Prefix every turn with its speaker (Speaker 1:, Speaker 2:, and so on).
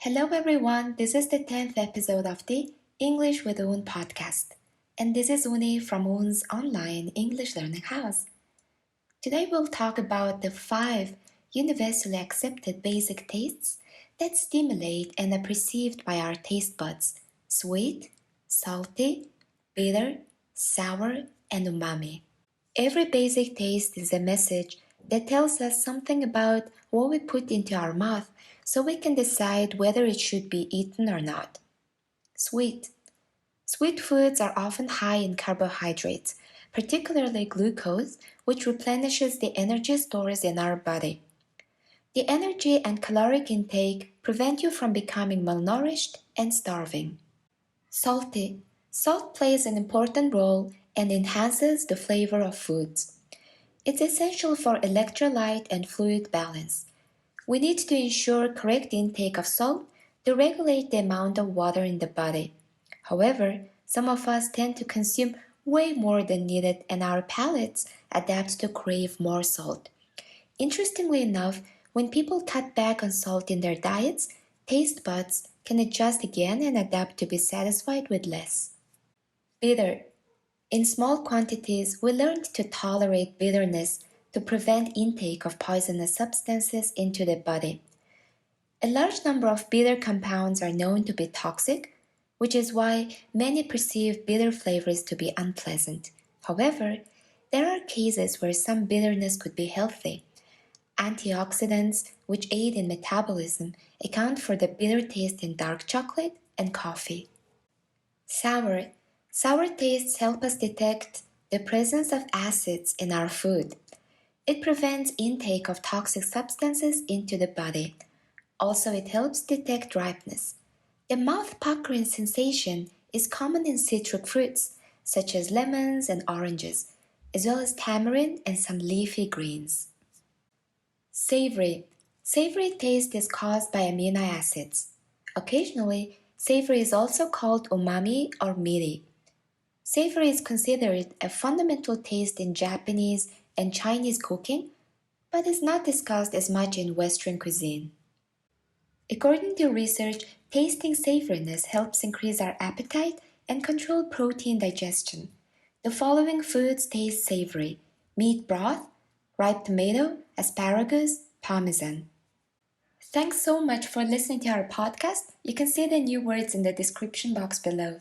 Speaker 1: Hello everyone, this is the 10th episode of the English with Un podcast. And this is Uni from Un's online English learning house. Today we'll talk about the 5 universally accepted basic tastes that stimulate and are perceived by our taste buds: sweet, salty, bitter, sour, and umami. Every basic taste is a message that tells us something about what we put into our mouth so we can decide whether it should be eaten or not. Sweet. Sweet foods are often high in carbohydrates, particularly glucose, which replenishes the energy stores in our body. The energy and caloric intake prevent you from becoming malnourished and starving. Salty. Salt plays an important role and enhances the flavor of foods. It's essential for electrolyte and fluid balance. We need to ensure correct intake of salt to regulate the amount of water in the body. However, some of us tend to consume way more than needed and our palates adapt to crave more salt. Interestingly enough, when people cut back on salt in their diets, taste buds can adjust again and adapt to be satisfied with less. Bitter. In small quantities, we learned to tolerate bitterness to prevent intake of poisonous substances into the body. A large number of bitter compounds are known to be toxic, which is why many perceive bitter flavors to be unpleasant. However, there are cases where some bitterness could be healthy. Antioxidants, which aid in metabolism, account for the bitter taste in dark chocolate and coffee. Sour. Sour tastes help us detect the presence of acids in our food. It prevents intake of toxic substances into the body. Also, it helps detect ripeness. The mouth-puckering sensation is common in citric fruits, such as lemons and oranges, as well as tamarind and some leafy greens. Savory. Savory taste is caused by amino acids. Occasionally, savory is also called umami or miri. Savory is considered a fundamental taste in Japanese and Chinese cooking, but is not discussed as much in Western cuisine. According to research, tasting savoriness helps increase our appetite and control protein digestion. The following foods taste savory: meat broth, ripe tomato, asparagus, parmesan. Thanks so much for listening to our podcast. You can see the new words in the description box below.